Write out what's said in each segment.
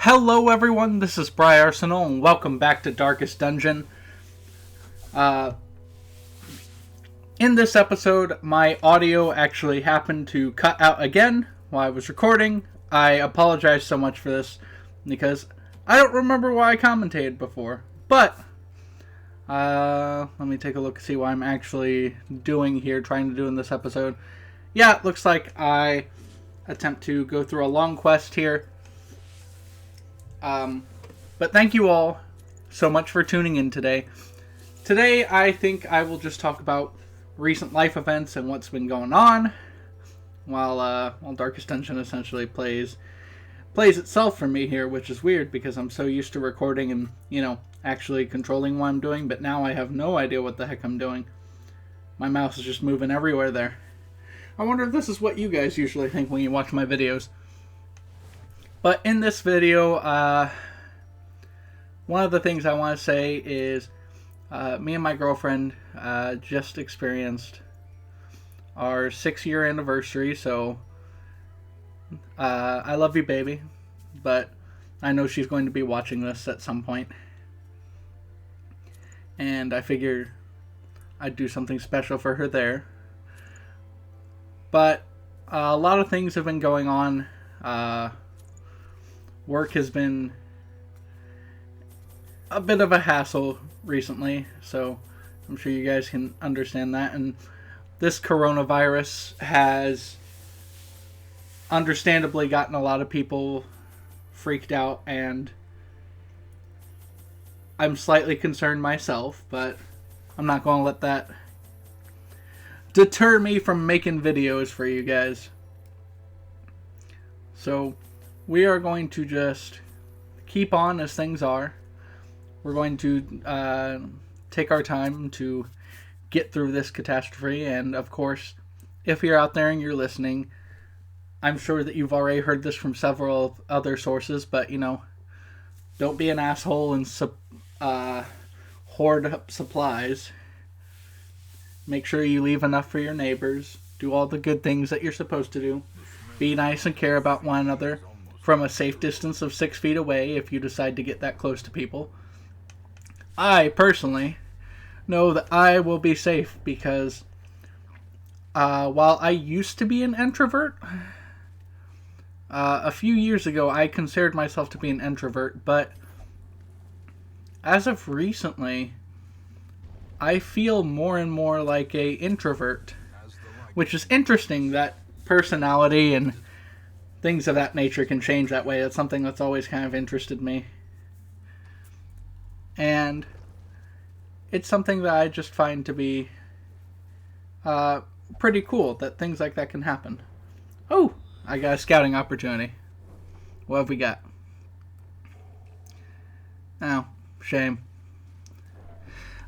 Hello everyone, this is Briarsenal and welcome back to Darkest Dungeon. In this episode, my audio actually happened to cut out again while I was recording. I apologize so much for this because I don't remember why I commentated before. But, let me take a look and see what I'm actually doing here, trying to do in this episode. Yeah, it looks like I attempt to go through a long quest here. But thank you all so much for tuning in today. Today, I think I will just talk about recent life events and what's been going on, while Darkest Dungeon essentially plays itself for me here, which is weird because I'm so used to recording and, actually controlling what I'm doing, but now I have no idea what the heck I'm doing. My mouse is just moving everywhere there. I wonder if this is what you guys usually think when you watch my videos. But in this video, one of the things I want to say is me and my girlfriend just experienced our 6-year anniversary, so I love you, baby, but I know she's going to be watching this at some point, and I figured I'd do something special for her there. But a lot of things have been going on. Work has been a bit of a hassle recently, so I'm sure you guys can understand that. And this coronavirus has understandably gotten a lot of people freaked out, and I'm slightly concerned myself, but I'm not going to let that deter me from making videos for you guys. So we are going to just keep on as things are. We're going to take our time to get through this catastrophe. And of course, if you're out there and you're listening, I'm sure that you've already heard this from several other sources, but don't be an asshole and hoard up supplies. Make sure you leave enough for your neighbors. Do all the good things that you're supposed to do. Be nice and care about one another from a safe distance of 6 feet away if you decide to get that close to people. I, personally, know that I will be safe because while I used to be an introvert, a few years ago I considered myself to be an introvert, but as of recently, I feel more and more like a introvert, which is interesting that personality and things of that nature can change that way. That's something that's always kind of interested me. And it's something that I just find to be pretty cool, that things like that can happen. Oh, I got a scouting opportunity. What have we got? Oh, shame.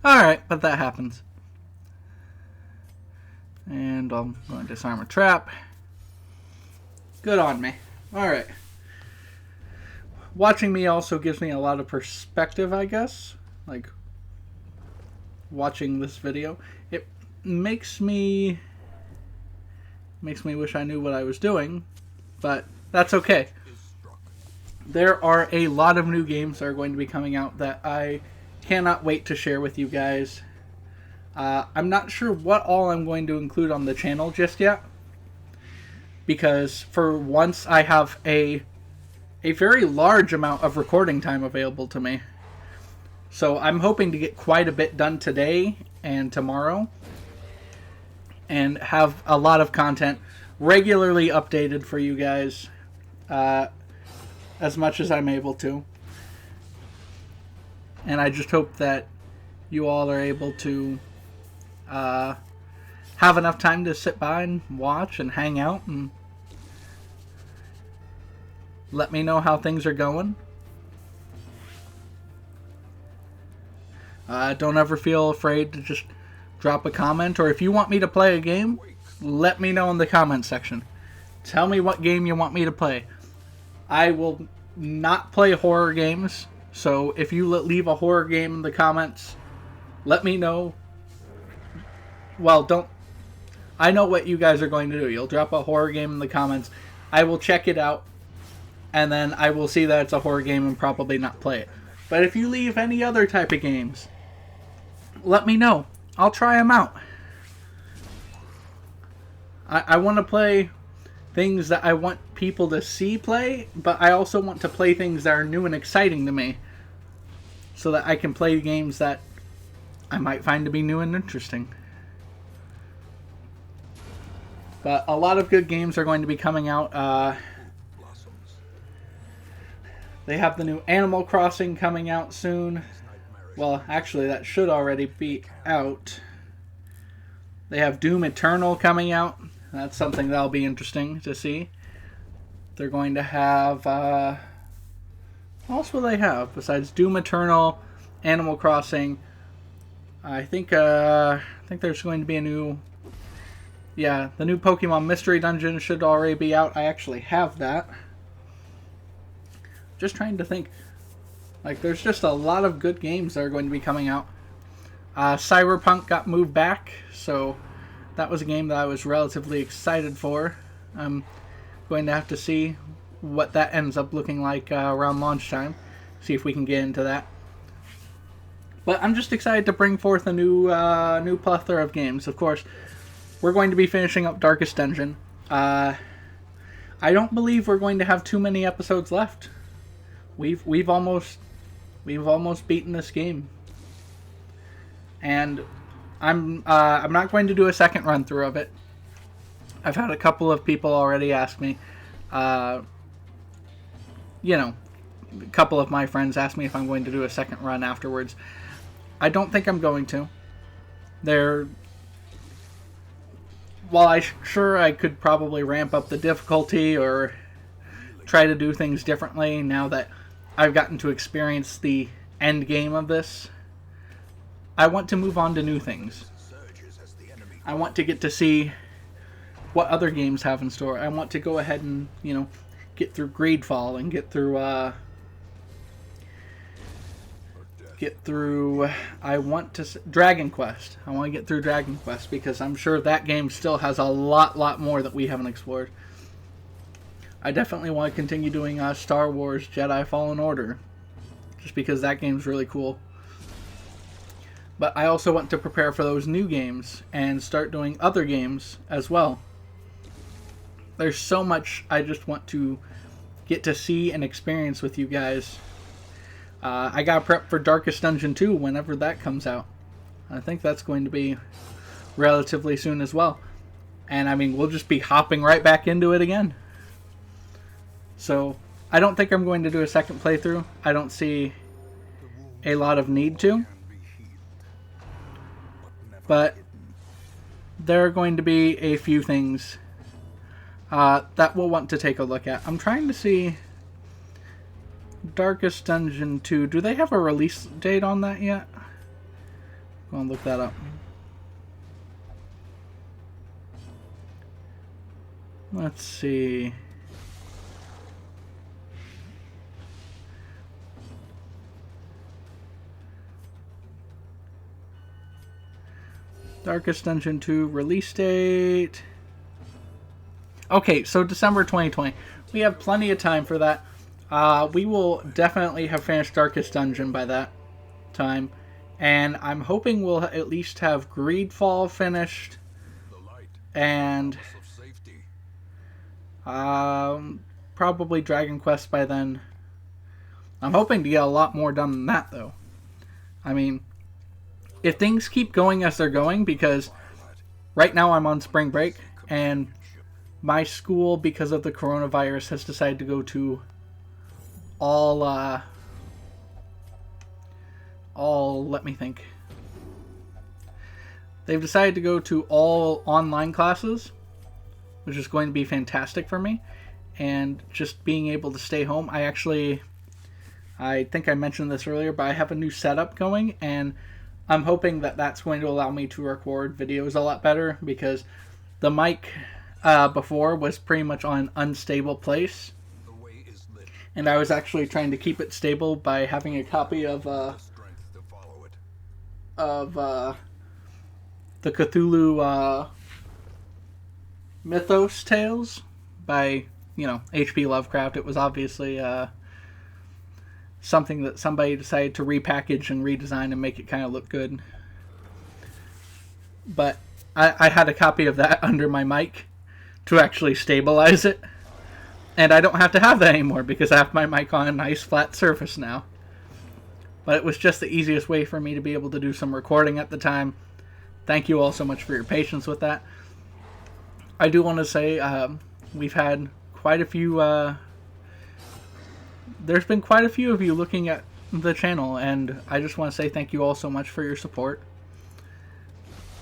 Alright, but that happens. And I'm going to disarm a trap. Good on me. Alright. Watching me also gives me a lot of perspective, I guess. Like, watching this video. It makes me wish I knew what I was doing, but that's okay. There are a lot of new games that are going to be coming out that I cannot wait to share with you guys. I'm not sure what all I'm going to include on the channel just yet, because for once I have a very large amount of recording time available to me. So I'm hoping to get quite a bit done today and tomorrow, and have a lot of content regularly updated for you guys as much as I'm able to. And I just hope that you all are able to have enough time to sit by and watch and hang out and let me know how things are going. Don't ever feel afraid to just drop a comment, or if you want me to play a game, let me know in the comment section. Tell me what game you want me to play. I will not play horror games, so if you leave a horror game in the comments, let me know. Well, don't... I know what you guys are going to do. You'll drop a horror game in the comments. I will check it out. and then I will see that it's a horror game and probably not play it. But if you leave any other type of games, let me know. I'll try them out. I want to play things that I want people to see play, but I also want to play things that are new and exciting to me, so that I can play games that I might find to be new and interesting. But a lot of good games are going to be coming out. They have the new Animal Crossing coming out soon. Well, actually, that should already be out. They have Doom Eternal coming out. That's something that'll be interesting to see. They're going to have... what else will they have besides Doom Eternal, Animal Crossing? I think there's going to be a new... Yeah, the new Pokemon Mystery Dungeon should already be out. I actually have that. Just trying to think. Like, there's just a lot of good games that are going to be coming out. Cyberpunk got moved back, so that was a game that I was relatively excited for. I'm going to have to see what that ends up looking like around launch time. See if we can get into that. But I'm just excited to bring forth a new plethora of games. Of course, we're going to be finishing up Darkest Dungeon. I don't believe we're going to have too many episodes left. We've almost beaten this game, and I'm not going to do a second run through of it. I've had a couple of people already ask me. A couple of my friends asked me if I'm going to do a second run afterwards. I don't think I'm going to. While I could probably ramp up the difficulty or try to do things differently now that I've gotten to experience the end game of this, I want to move on to new things. I want to get to see what other games have in store. I want to go ahead and, get through Greedfall and get through Dragon Quest. I want to get through Dragon Quest because I'm sure that game still has a lot more that we haven't explored. I definitely want to continue doing Star Wars Jedi Fallen Order, just because that game's really cool. But I also want to prepare for those new games and start doing other games as well. There's so much I just want to get to see and experience with you guys. I got prep for Darkest Dungeon 2 whenever that comes out. I think that's going to be relatively soon as well. And I mean, we'll just be hopping right back into it again. So, I don't think I'm going to do a second playthrough. I don't see a lot of need to. But there are going to be a few things that we'll want to take a look at. I'm trying to see Darkest Dungeon 2. Do they have a release date on that yet? I'm going to look that up. Let's see. Darkest Dungeon 2 release date. Okay, so December 2020. We have plenty of time for that. We will definitely have finished Darkest Dungeon by that time. And I'm hoping we'll at least have Greedfall finished. And probably Dragon Quest by then. I'm hoping to get a lot more done than that, though. I mean, if things keep going as they're going, because right now I'm on spring break, and my school, because of the coronavirus, has decided to go to all, let me think. They've decided to go to all online classes, which is going to be fantastic for me. And just being able to stay home, I think I mentioned this earlier, but I have a new setup going, and I'm hoping that that's going to allow me to record videos a lot better, because the mic before was pretty much on an unstable place. And I was actually trying to keep it stable by having a copy of the Cthulhu Mythos Tales by, you know, H.P. Lovecraft. It was obviously something that somebody decided to repackage and redesign and make it kind of look good. But I had a copy of that under my mic to actually stabilize it. And I don't have to have that anymore because I have my mic on a nice flat surface now. But it was just the easiest way for me to be able to do some recording at the time. Thank you all so much for your patience with that. I do want to say we've had quite a few... there's been quite a few of you looking at the channel, and I just want to say thank you all so much for your support.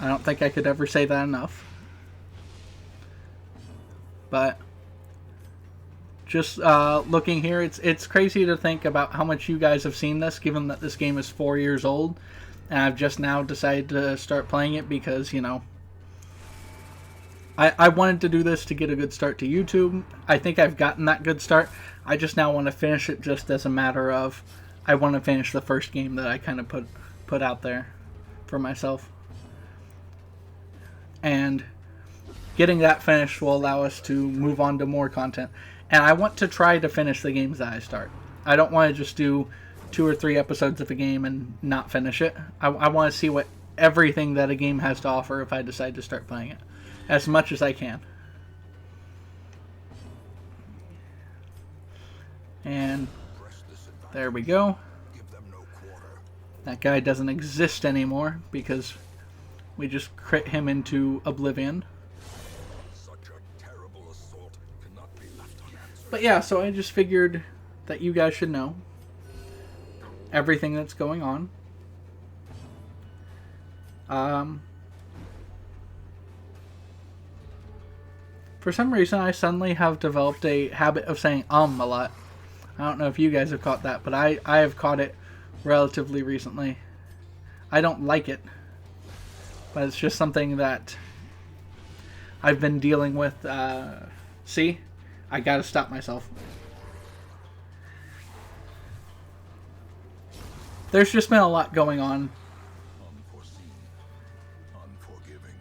I don't think I could ever say that enough. But just looking here, it's crazy to think about how much you guys have seen this, given that this game is 4 years old, and I've just now decided to start playing it because, you know, I wanted to do this to get a good start to YouTube. I think I've gotten that good start. I just now want to finish it just as a matter of, I want to finish the first game that I kind of put out there for myself. And getting that finished will allow us to move on to more content. And I want to try to finish the games that I start. I don't want to just do 2 or 3 episodes of a game and not finish it. I want to see what everything that a game has to offer if I decide to start playing it. As much as I can. And there we go. That guy doesn't exist anymore because we just crit him into oblivion. But yeah, so I just figured that you guys should know everything that's going on. For some reason, I suddenly have developed a habit of saying a lot. I don't know if you guys have caught that, but I have caught it relatively recently. I don't like it, but it's just something that I've been dealing with. See? I gotta stop myself. There's just been a lot going on.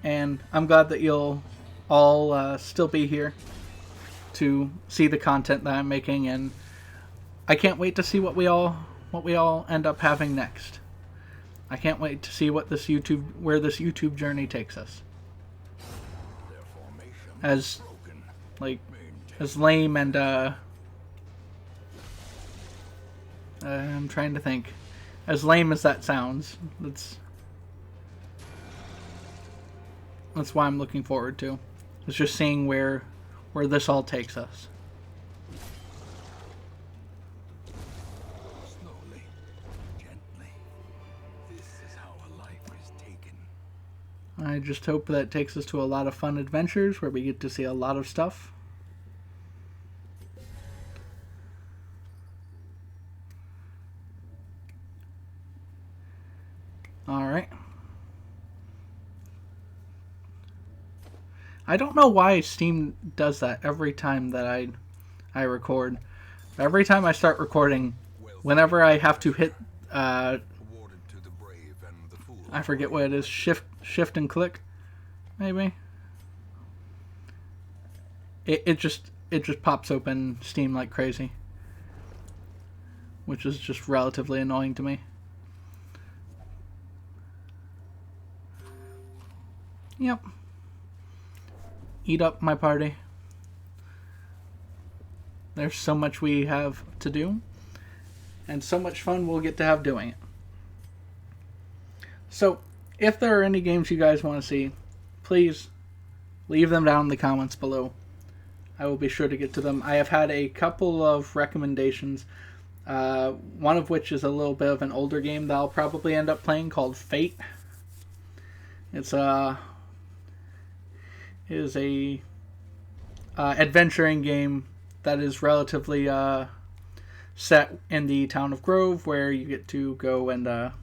And I'm glad that you'll all still be here to see the content that I'm making, and I can't wait to see what we all end up having next. I can't wait to see what this where this YouTube journey takes us. As lame and I'm trying to think. As lame as that sounds, that's why I'm looking forward to. It's just seeing where this all takes us. Slowly, gently. This is how a life is taken. I just hope that takes us to a lot of fun adventures where we get to see a lot of stuff. Alright. I don't know why Steam does that every time that I record. Every time I start recording, whenever I have to hit, I forget what it is, shift and click, maybe. It just pops open Steam like crazy, which is just relatively annoying to me. Yep. Eat up, my party. There's so much we have to do, and so much fun we'll get to have doing it. So, if there are any games you guys want to see, please leave them down in the comments below. I will be sure to get to them. I have had a couple of recommendations, one of which is a little bit of an older game that I'll probably end up playing called Fate. It's a adventuring game that is relatively set in the town of Grove, where you get to go and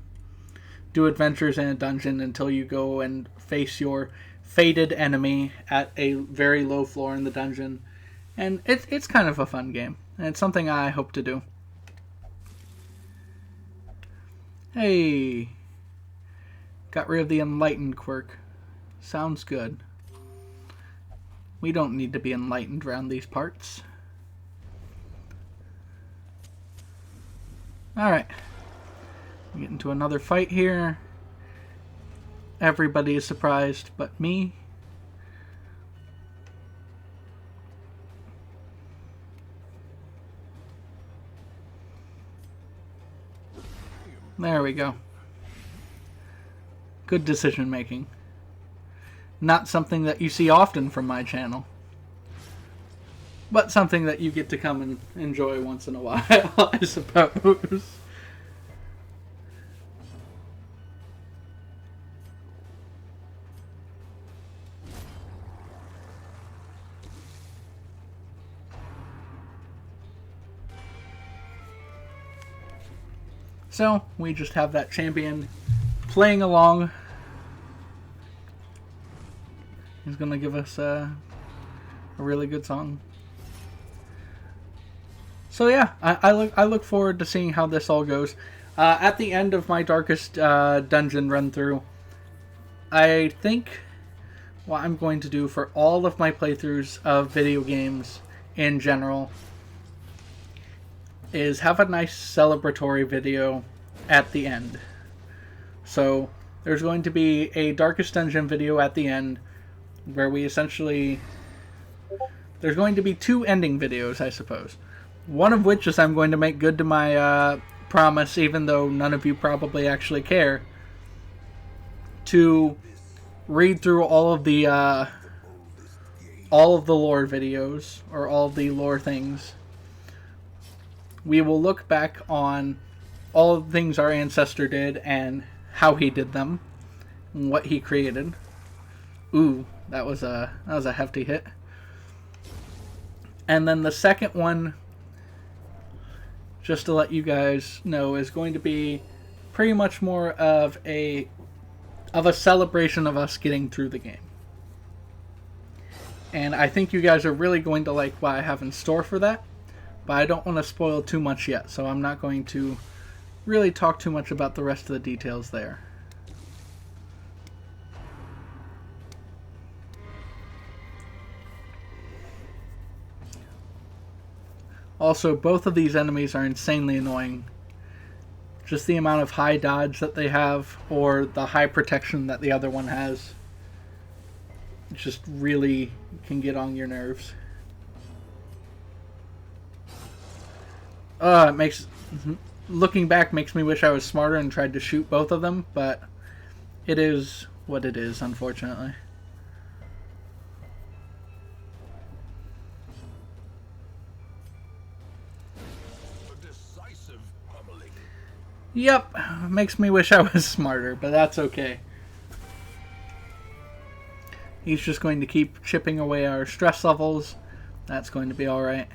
do adventures in a dungeon until you go and face your fated enemy at a very low floor in the dungeon. And it's kind of a fun game, and it's something I hope to do. Hey, got rid of the enlightened quirk. Sounds good. We don't need to be enlightened around these parts. Alright. We get into another fight here. Everybody is surprised but me. There we go. Good decision making. Not something that you see often from my channel, but something that you get to come and enjoy once in a while, I suppose. So, we just have that champion playing along. He's going to give us a really good song. So yeah, I look forward to seeing how this all goes. At the end of my Darkest Dungeon run through, I think what I'm going to do for all of my playthroughs of video games in general is have a nice celebratory video at the end. So there's going to be a Darkest Dungeon video at the end where we essentially... There's going to be 2 ending videos, I suppose. One of which is I'm going to make good to my promise, even though none of you probably actually care, to read through all of the lore videos, or all of the lore things. We will look back on all of the things our ancestor did and how he did them, and what he created. Ooh, that was a hefty hit. And then the second one, just to let you guys know, is going to be pretty much more of a celebration of us getting through the game. And I think you guys are really going to like what I have in store for that. But I don't want to spoil too much yet, so I'm not going to really talk too much about the rest of the details there. Also, both of these enemies are insanely annoying. Just the amount of high dodge that they have, or the high protection that the other one has, just really can get on your nerves. It makes... Looking back makes me wish I was smarter and tried to shoot both of them, but it is what it is, unfortunately. Yep, makes me wish I was smarter, but that's okay. He's just going to keep chipping away our stress levels. That's going to be alright.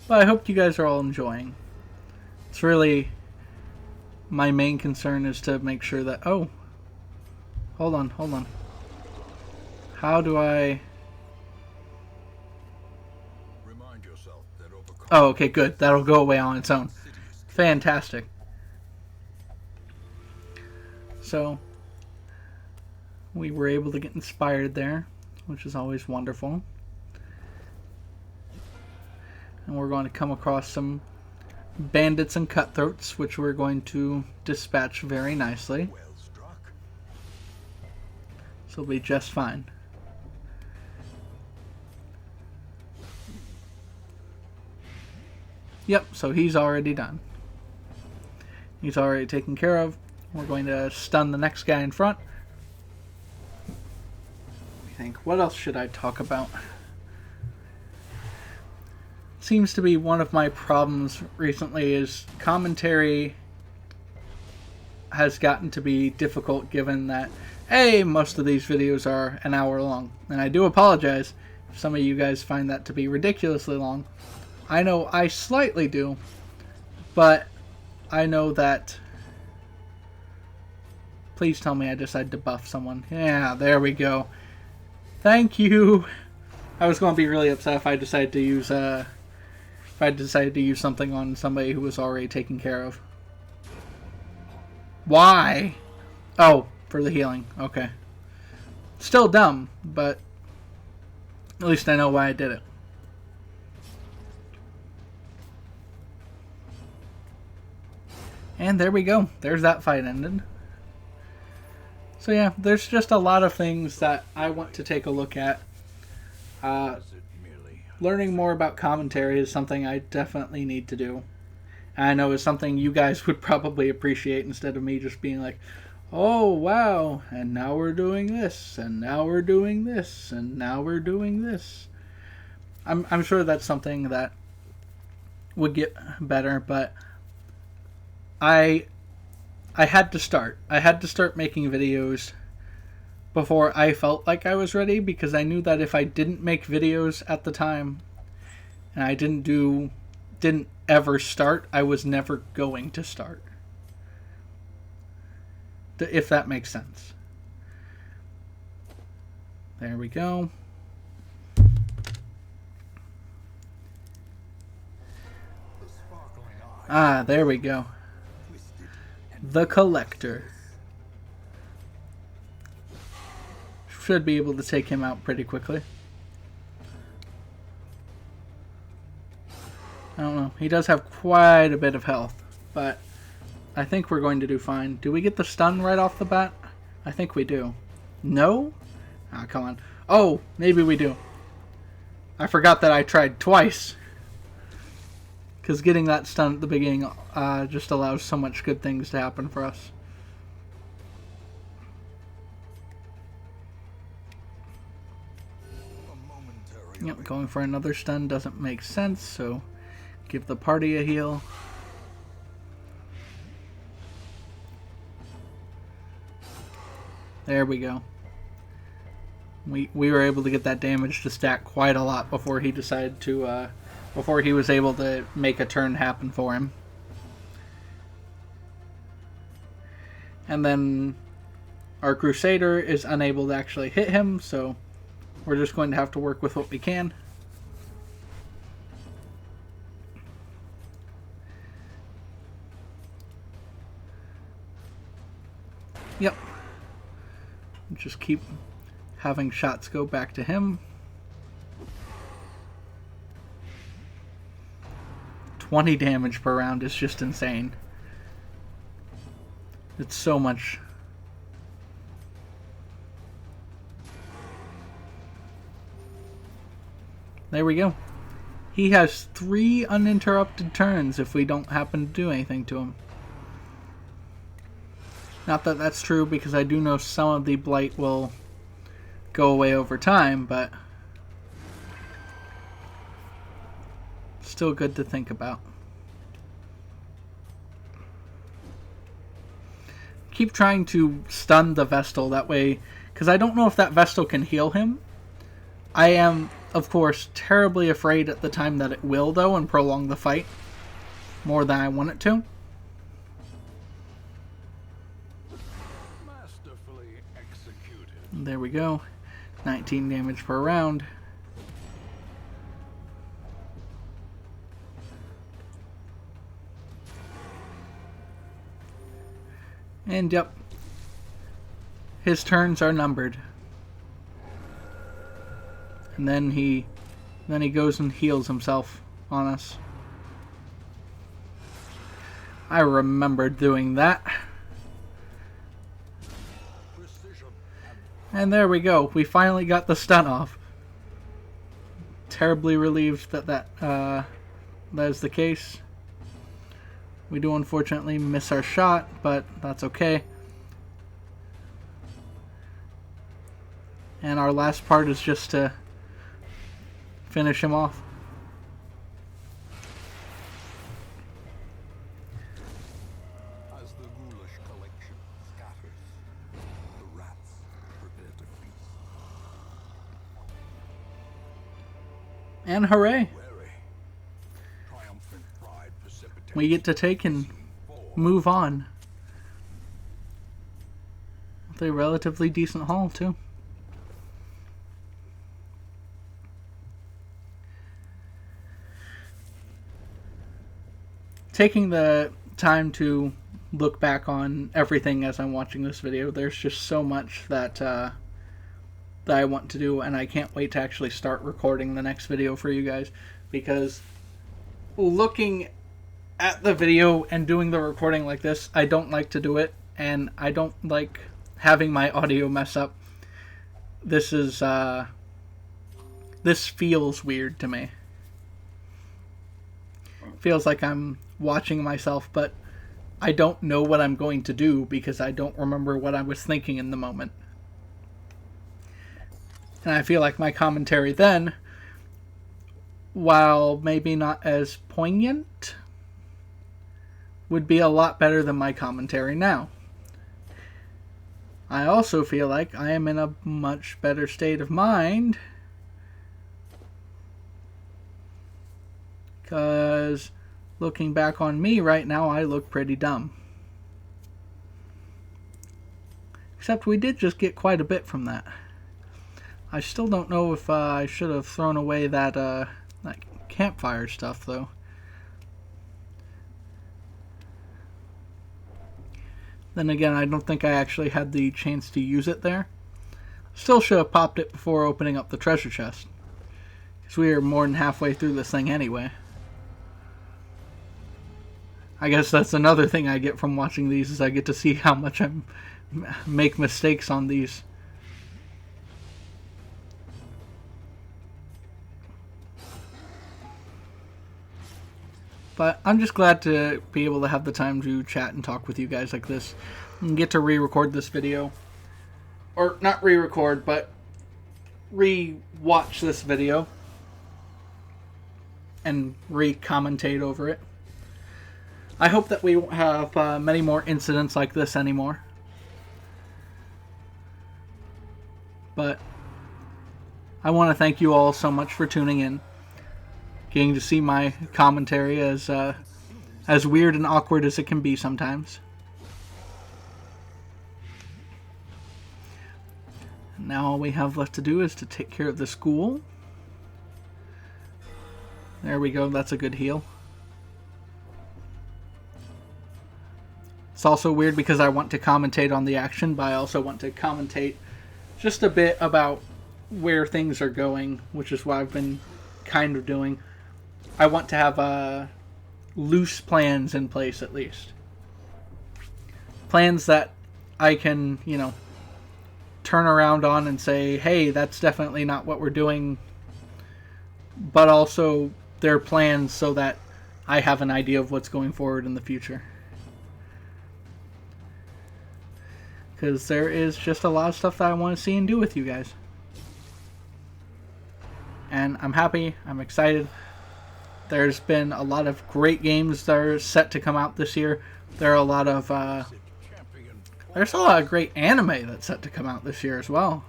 But I hope you guys are all enjoying. It's really... my main concern is to make sure that... Oh! Hold on, hold on. How do I... Oh, okay, good. That'll go away on its own. Fantastic. So, we were able to get inspired there, which is always wonderful. And we're going to come across some bandits and cutthroats, which we're going to dispatch very nicely. So it'll be just fine. Yep, so he's already done. He's already taken care of. We're going to stun the next guy in front. I think, what else should I talk about? Seems to be one of my problems recently is commentary has gotten to be difficult, given that, hey, most of these videos are an hour long. And I do apologize if some of you guys find that to be ridiculously long. I know I slightly do, but I know that... Please tell me I decided to buff someone. Yeah, there we go. Thank you. I was going to be really upset if I decided to use something on somebody who was already taken care of. Why? Oh, for the healing. Okay. Still dumb, but at least I know why I did it. And there we go. There's that fight ended. So yeah, there's just a lot of things that I want to take a look at. Learning more about commentary is something I definitely need to do. And I know it's something you guys would probably appreciate instead of me just being like, oh wow, and now we're doing this, and now we're doing this, and now we're doing this. I'm sure that's something that would get better, but I had to start. I had to start making videos before I felt like I was ready, because I knew that if I didn't make videos at the time and I didn't ever start, I was never going to start. If that makes sense. There we go. Ah, there we go. The Collector. Should be able to take him out pretty quickly. I don't know. He does have quite a bit of health, but I think we're going to do fine. Do we get the stun right off the bat? I think we do. No? Ah, come on. Oh, maybe we do. I forgot that I tried twice. Because getting that stun at the beginning just allows so much good things to happen for us. Yep, going for another stun doesn't make sense, so give the party a heal. There we go. We were able to get that damage to stack quite a lot before he decided to, before he was able to make a turn happen for him. And then our Crusader is unable to actually hit him, so we're just going to have to work with what we can. Yep. Just keep having shots go back to him. 20 damage per round is just insane. It's so much. There we go. He has 3 uninterrupted turns if we don't happen to do anything to him. Not that that's true, because I do know some of the blight will go away over time, but still good to think about. Keep trying to stun the Vestal that way, because I don't know if that Vestal can heal him. I am, of course, terribly afraid at the time that it will, though, and prolong the fight more than I want it to. There we go. 19 damage per round. And yep, his turns are numbered. And then he goes and heals himself on us. I remembered doing that. And there we go. We finally got the stun off. Terribly relieved that that is the case. We do unfortunately miss our shot, but that's okay. And our last part is just to finish him off. As the ghoulish collection scatters, the rats prepare to feast. And hooray! Wary, triumphant pride precipitates We get to take and move on. With a relatively decent haul, too. Taking the time to look back on everything as I'm watching this video, there's just so much that that I want to do, and I can't wait to actually start recording the next video for you guys, because looking at the video and doing the recording like this. I don't like to do it, and I don't like having my audio mess up. This is, this feels weird to me. Feels like I'm watching myself, but I don't know what I'm going to do because I don't remember what I was thinking in the moment. And I feel like my commentary then, while maybe not as poignant, would be a lot better than my commentary now. I also feel like I am in a much better state of mind because looking back on me right now, I look pretty dumb. Except we did just get quite a bit from that. I still don't know if I should have thrown away that campfire stuff, though. Then again, I don't think I actually had the chance to use it there. Still should have popped it before opening up the treasure chest, because we are more than halfway through this thing anyway. I guess that's another thing I get from watching these, is I get to see how much I make mistakes on these. But I'm just glad to be able to have the time to chat and talk with you guys like this and get to re-record this video. Or not re-record, but re-watch this video and re-commentate over it. I hope that we won't have many more incidents like this anymore. But I want to thank you all so much for tuning in. Getting to see my commentary as weird and awkward as it can be sometimes. Now all we have left to do is to take care of the school. There we go, that's a good heal. It's also weird because I want to commentate on the action, but I also want to commentate just a bit about where things are going, which is what I've been kind of doing. I want to have loose plans in place, at least. Plans that I can, turn around on and say, hey, that's definitely not what we're doing. But also, they're plans so that I have an idea of what's going forward in the future. Because there is just a lot of stuff that I want to see and do with you guys. And I'm happy, I'm excited. There's been a lot of great games that are set to come out this year. There are a lot of there's a lot of great anime that's set to come out this year as well.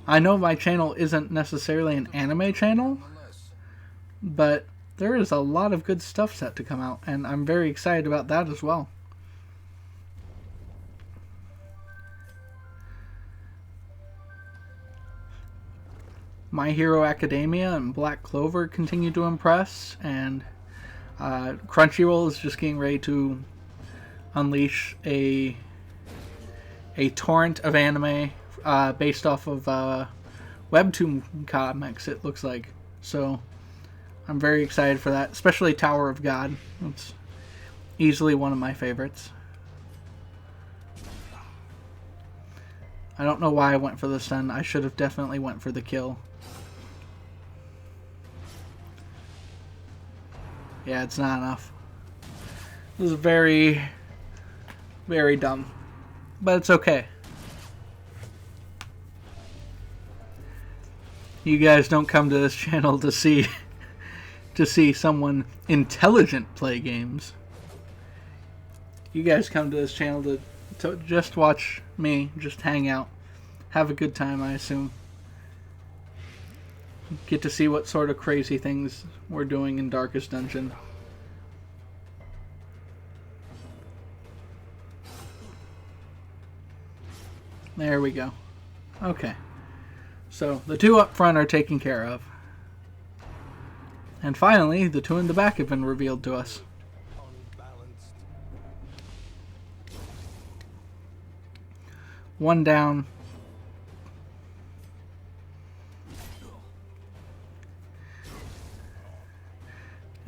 I know my channel isn't necessarily an anime channel, but there is a lot of good stuff set to come out, and I'm very excited about that as well. My Hero Academia and Black Clover continue to impress, and Crunchyroll is just getting ready to unleash a torrent of anime based off of webtoon comics, it looks like. So I'm very excited for that, especially Tower of God. It's easily one of my favorites. I don't know why I went for the stun. I should have definitely went for the kill. Yeah, it's not enough. This is very, very dumb. But it's okay. You guys don't come to this channel to see someone intelligent play games. You guys come to this channel to just watch me, just hang out, have a good time, I assume. Get to see what sort of crazy things we're doing in Darkest Dungeon. There we go. Okay. So, the two up front are taken care of. And finally, the two in the back have been revealed to us. One down.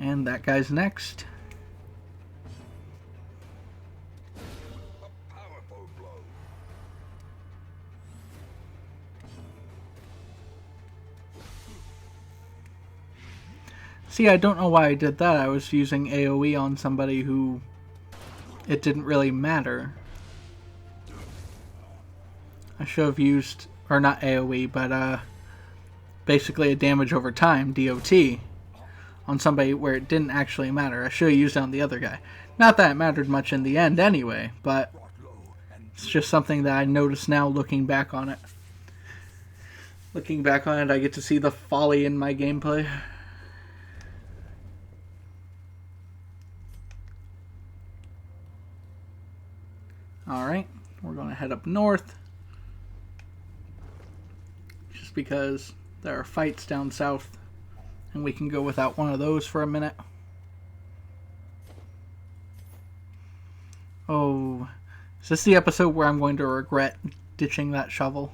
And that guy's next. See, I don't know why I did that. I was using AoE on somebody who it didn't really matter. I should have used, or not AoE, but basically a damage over time, DOT, on somebody where it didn't actually matter. I should have used it on the other guy. Not that it mattered much in the end anyway, but it's just something that I notice now looking back on it. Looking back on it, I get to see the folly in my gameplay. Alright, we're going to head up north. Just because there are fights down south, and we can go without one of those for a minute. Oh, is this the episode where I'm going to regret ditching that shovel?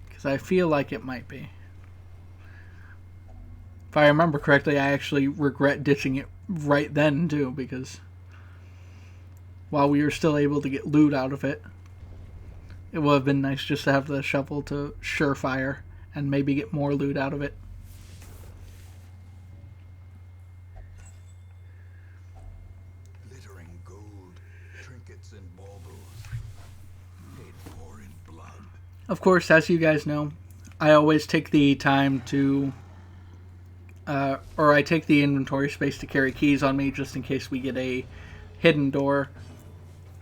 Because I feel like it might be. If I remember correctly, I actually regret ditching it right then too, because while we were still able to get loot out of it, it would have been nice just to have the shovel to surefire and maybe get more loot out of it. Glittering gold, trinkets and baubles, paid for in blood. Of course, as you guys know, I always take the time to, or I take the inventory space to carry keys on me just in case we get a hidden door.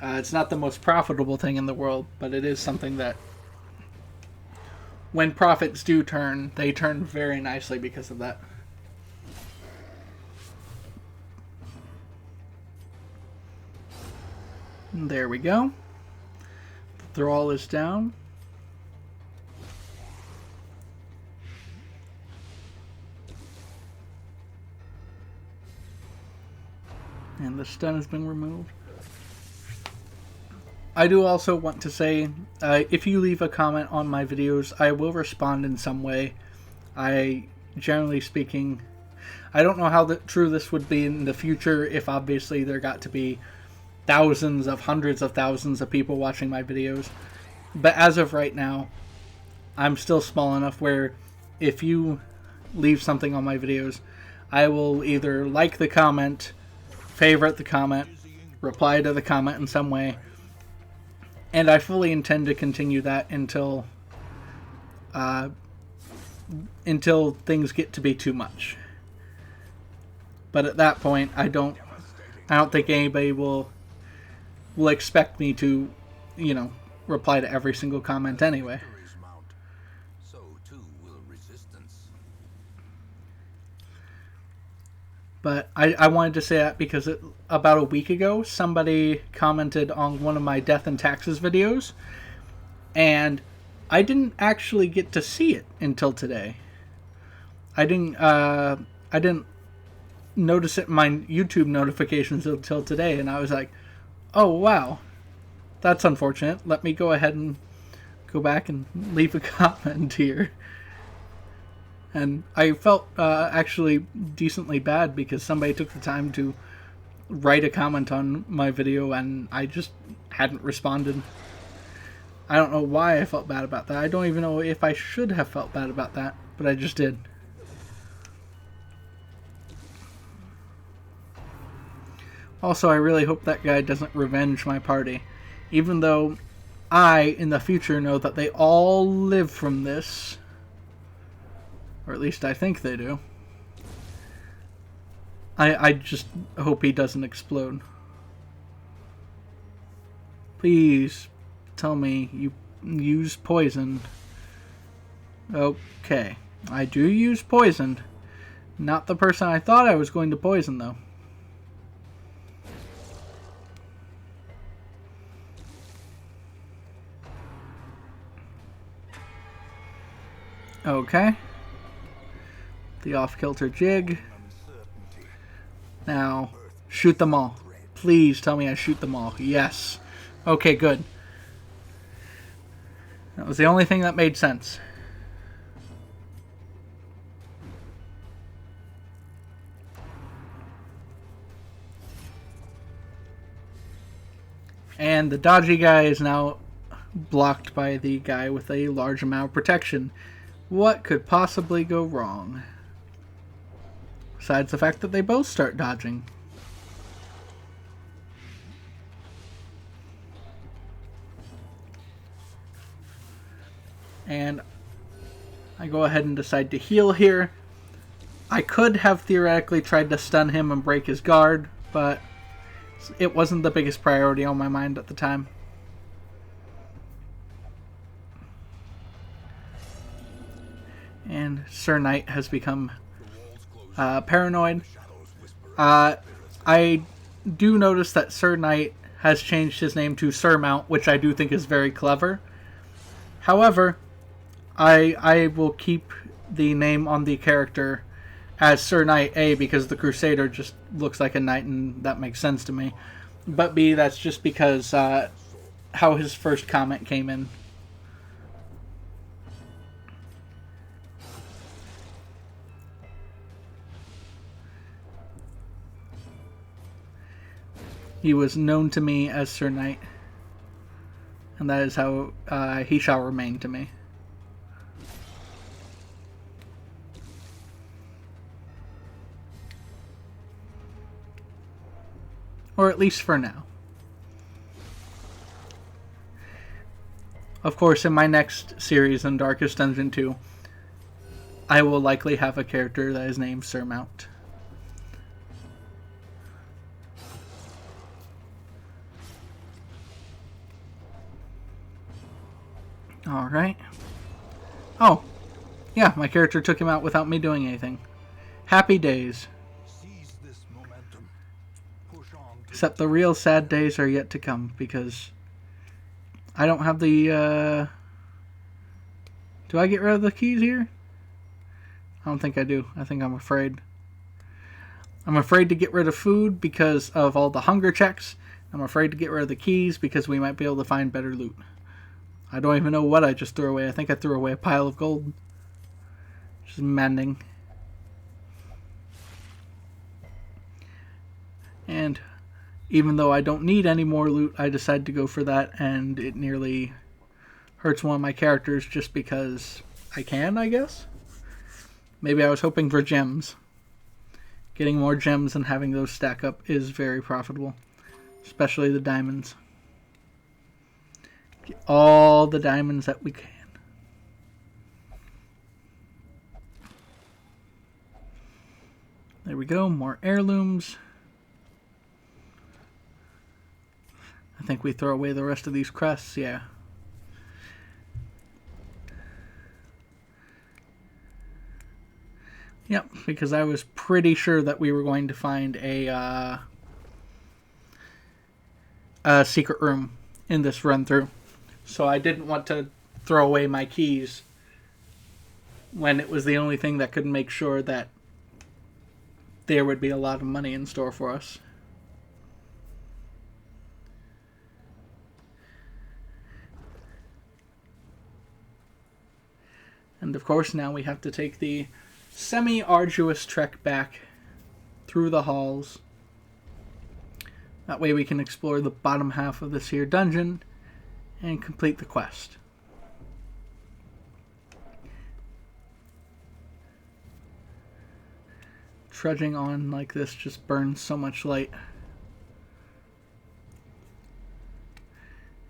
It's not the most profitable thing in the world, but it is something that, when profits do turn, they turn very nicely because of that. And there we go. The thrall is down. And the stun has been removed. I do also want to say, if you leave a comment on my videos, I will respond in some way. Generally speaking, I don't know how true this would be in the future if obviously there got to be thousands of hundreds of thousands of people watching my videos. But as of right now, I'm still small enough where if you leave something on my videos, I will either like the comment, favorite the comment, reply to the comment in some way. And I fully intend to continue that until things get to be too much. But at that point, I don't think anybody will expect me to, reply to every single comment anyway. So too will resistance. But I wanted to say that because about a week ago, somebody commented on one of my Death and Taxes videos, and I didn't actually get to see it until today. I didn't notice it in my YouTube notifications until today, and I was like, oh wow, that's unfortunate. Let me go ahead and go back and leave a comment here. And I felt actually decently bad because somebody took the time to write a comment on my video and I just hadn't responded. I don't know why I felt bad about that. I don't even know if I should have felt bad about that, but I just did. Also, I really hope that guy doesn't revenge my party. Even though I, in the future, know that they all live from this. Or at least I think they do. I just hope he doesn't explode. Please tell me you use poison. Okay. I do use poison. Not the person I thought I was going to poison, though. Okay. The off-kilter jig. Now, shoot them all. Please tell me I shoot them all. Yes. Okay, good. That was the only thing that made sense. And the dodgy guy is now blocked by the guy with a large amount of protection. What could possibly go wrong? Besides the fact that they both start dodging. And I go ahead and decide to heal here. I could have theoretically tried to stun him and break his guard, but it wasn't the biggest priority on my mind at the time. And Sir Knight has become paranoid. I do notice that Sir Knight has changed his name to Sir Mount, which I do think is very clever. However, I will keep the name on the character as Sir Knight, A, because the Crusader just looks like a knight, and that makes sense to me. But B, that's just because how his first comment came in. He was known to me as Sir Knight, and that is how he shall remain to me. Or at least for now. Of course, in my next series, in Darkest Dungeon 2, I will likely have a character that is named Sir Mount. Alright. Oh, yeah, my character took him out without me doing anything. Happy days. Except the real sad days are yet to come, because I don't have the, do I get rid of the keys here? I don't think I do. I think I'm afraid. I'm afraid to get rid of food because of all the hunger checks. I'm afraid to get rid of the keys because we might be able to find better loot. I don't even know what I just threw away. I think I threw away a pile of gold. Which is maddening. And even though I don't need any more loot, I decide to go for that, and it nearly hurts one of my characters just because I can, I guess? Maybe I was hoping for gems. Getting more gems and having those stack up is very profitable. Especially the diamonds. Get all the diamonds that we can. There we go, more heirlooms. I think we throw away the rest of these crests, yeah. Yep, because I was pretty sure that we were going to find a secret room in this run-through. So I didn't want to throw away my keys when it was the only thing that could make sure that there would be a lot of money in store for us. And of course now we have to take the semi-arduous trek back through the halls. That way we can explore the bottom half of this here dungeon and complete the quest. Trudging on like this just burns so much light.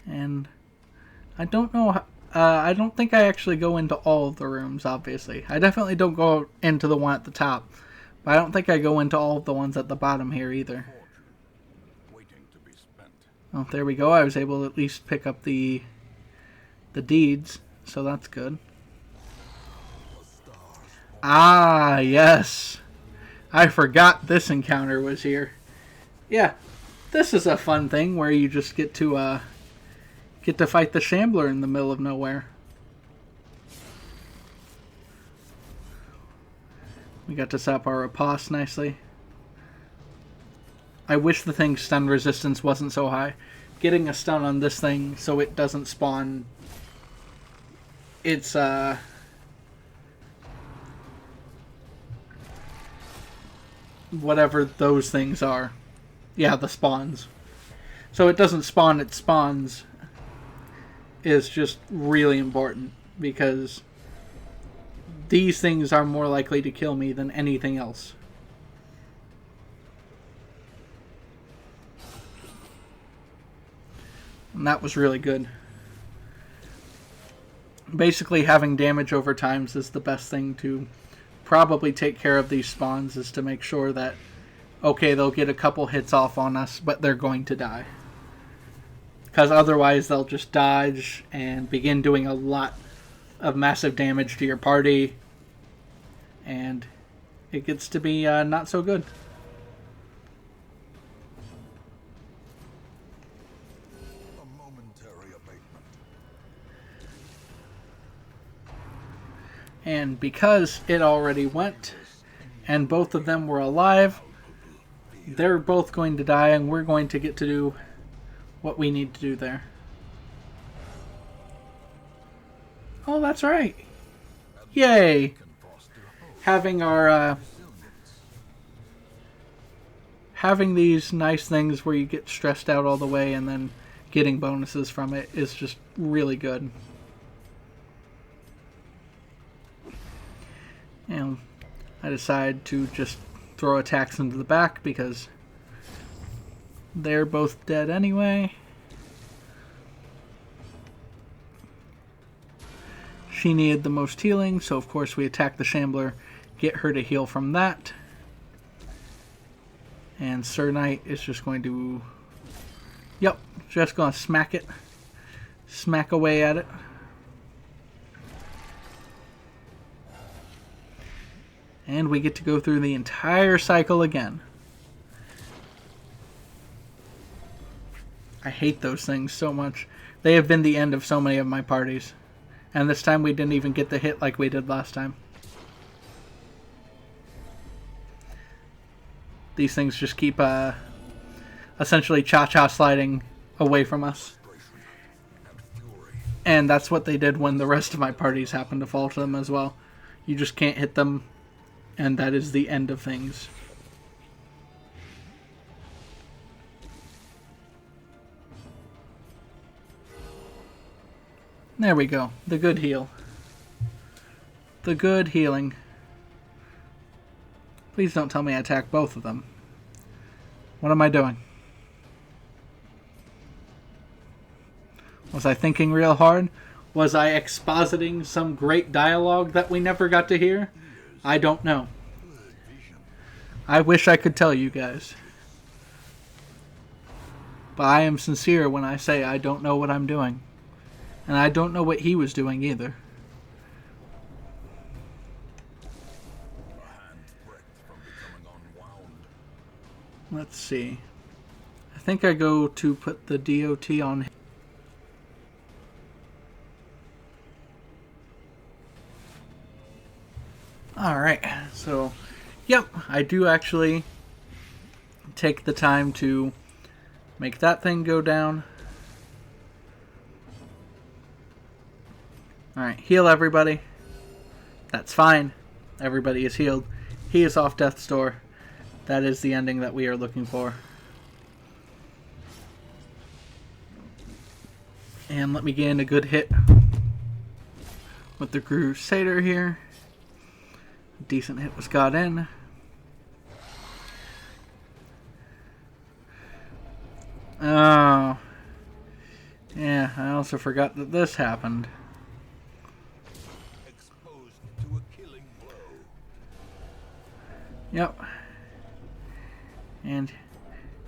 And I don't know how, I don't think I actually go into all of the rooms, obviously. I definitely don't go into the one at the top. But I don't think I go into all of the ones at the bottom here either. Oh, there we go. I was able to at least pick up the deeds, so that's good. Ah, yes. I forgot this encounter was here. Yeah, this is a fun thing where you just get to fight the Shambler in the middle of nowhere. We got to set up our riposte nicely. I wish the thing's stun resistance wasn't so high. Getting a stun on this thing so it doesn't spawn its whatever those things are. Yeah, the spawns. So it doesn't spawn its spawns is just really important, because these things are more likely to kill me than anything else. And that was really good. Basically, having damage over times is the best thing to probably take care of these spawns, is to make sure that, okay, they'll get a couple hits off on us, but they're going to die. Because otherwise they'll just dodge and begin doing a lot of massive damage to your party, and it gets to be not so good. A momentary abatement. And because it already went, and both of them were alive, they're both going to die, and we're going to get to do what we need to do there. Oh, that's right. Yay! Having our having these nice things where you get stressed out all the way and then getting bonuses from it is just really good. And I decided to just throw attacks into the back because they're both dead anyway. She needed the most healing, so of course we attack the Shambler, get her to heal from that. And Sir Knight is just going to... Yep, just going to smack it. Smack away at it. And we get to go through the entire cycle again. I hate those things so much. They have been the end of so many of my parties. And this time we didn't even get the hit like we did last time. These things just keep essentially cha-cha sliding away from us. And that's what they did when the rest of my parties happened to fall to them as well. You just can't hit them, and that is the end of things. There we go. The good heal. The good healing. Please don't tell me I attack both of them. What am I doing? Was I thinking real hard? Was I expositing some great dialogue that we never got to hear? I don't know. I wish I could tell you guys. But I am sincere when I say I don't know what I'm doing. And I don't know what he was doing either. Let's see. I think I go to put the DOT on. Alright, so, yep, I do actually take the time to make that thing go down. Alright, heal everybody. That's fine. Everybody is healed. He is off death's door. That is the ending that we are looking for. And let me get in a good hit with the Crusader here. A decent hit was got in. Oh. Yeah, I also forgot that this happened. Exposed to a killing blow. Yep. And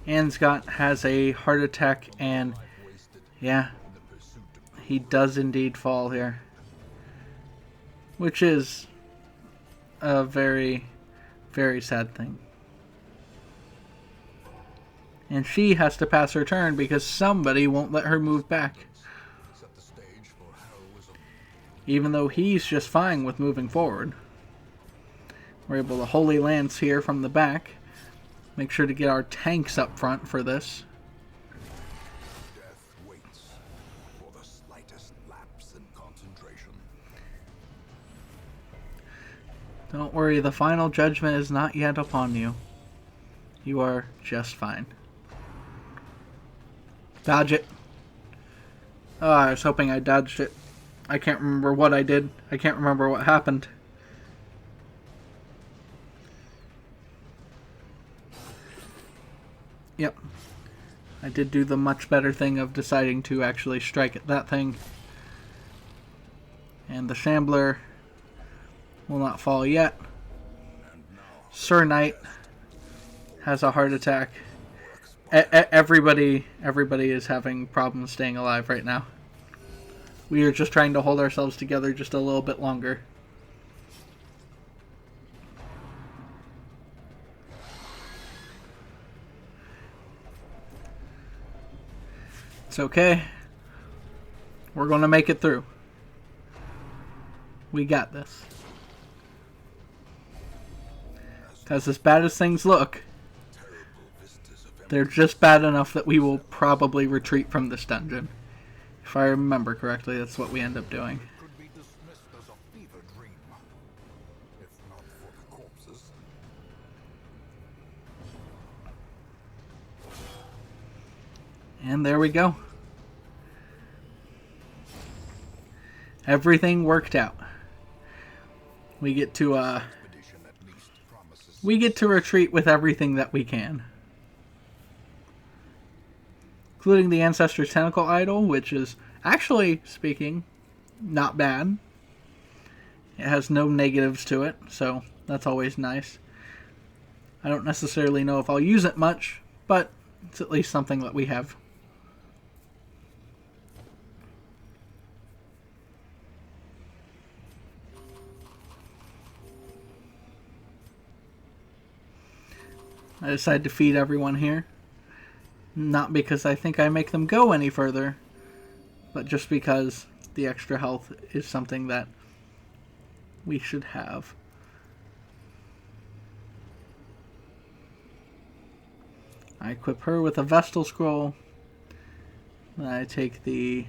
Anscott has a heart attack, and yeah, he does indeed fall here. Which is a very, very sad thing. And she has to pass her turn because somebody won't let her move back. Even though he's just fine with moving forward. We're able to Holy Lance here from the back. Make sure to get our tanks up front for this. Death waits for the slightest lapse in concentration. Don't worry, the final judgment is not yet upon you. You are just fine. Dodge it. Oh, I was hoping I dodged it. I can't remember what I did. I can't remember what happened. Yep. I did do the much better thing of deciding to actually strike at that thing. And the Shambler will not fall yet. Sir Knight has a heart attack. Everybody is having problems staying alive right now. We are just trying to hold ourselves together just a little bit longer. It's okay. We're going to make it through. We got this. Because as bad as things look, they're just bad enough that we will probably retreat from this dungeon. If I remember correctly, that's what we end up doing. Could be dismissed as a fever dream, if not for the corpses. And there we go. Everything worked out. We get to retreat with everything that we can. Including the Ancestor's Tentacle Idol, which is, actually speaking, not bad. It has no negatives to it, so that's always nice. I don't necessarily know if I'll use it much, but it's at least something that we have. I decided to feed everyone here. Not because I think I make them go any further, but just because the extra health is something that we should have. I equip her with a Vestal Scroll. Then I take the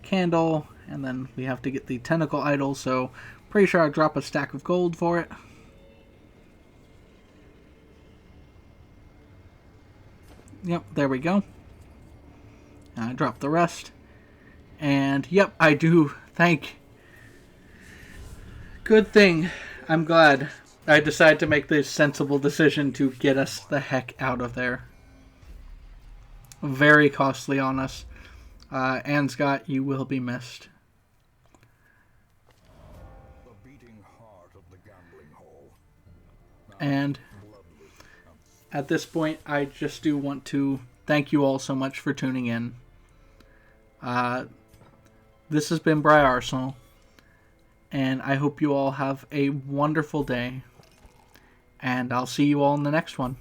candle, and then we have to get the Tentacle Idol, so pretty sure I'll drop a stack of gold for it. Yep, there we go. I drop the rest. And, yep, I do. Good thing. I'm glad I decided to make this sensible decision to get us the heck out of there. Very costly on us. Anscott, you will be missed. The beating heart of the gambling hall. And at this point, I just do want to thank you all so much for tuning in. This has been Briarsenal, and I hope you all have a wonderful day, and I'll see you all in the next one.